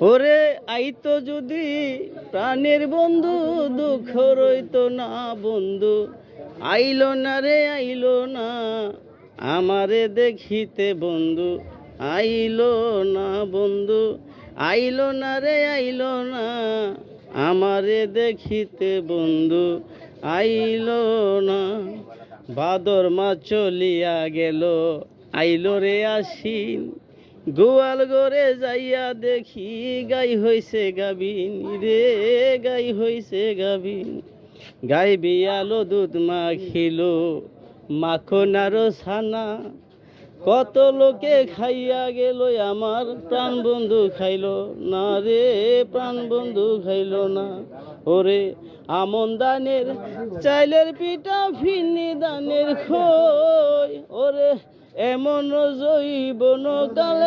ওরে আইতো যদি প্রাণের বন্ধু, দুঃখ রইতো না বন্ধু। আইলো না রে আইলো না আমারে দেখিতে বন্ধু, আইলো না বন্ধু। আইলো না রে আইলো না আমারে দেখিতে বন্ধু, আইলো না। ভাদর মাস চলিয়া গেল, আইলো রে আশ্বিন। গোয়াল ঘরে যাইয়া দেখি গাই হইছে গাবিন রে, গাই হইছে গাবিন। গাই বিয়ালো দুধ মাখিল, মাখন আরো ছানা। কত লোকে খাইয়া গেল, আমার প্রাণ বন্ধু খাইল না রে, প্রাণ বন্ধু খাইল না। ওরে আমন দানের চাইলের পিঠা, ফিরনি দানের খই। ওরে এমন জৈবন কালে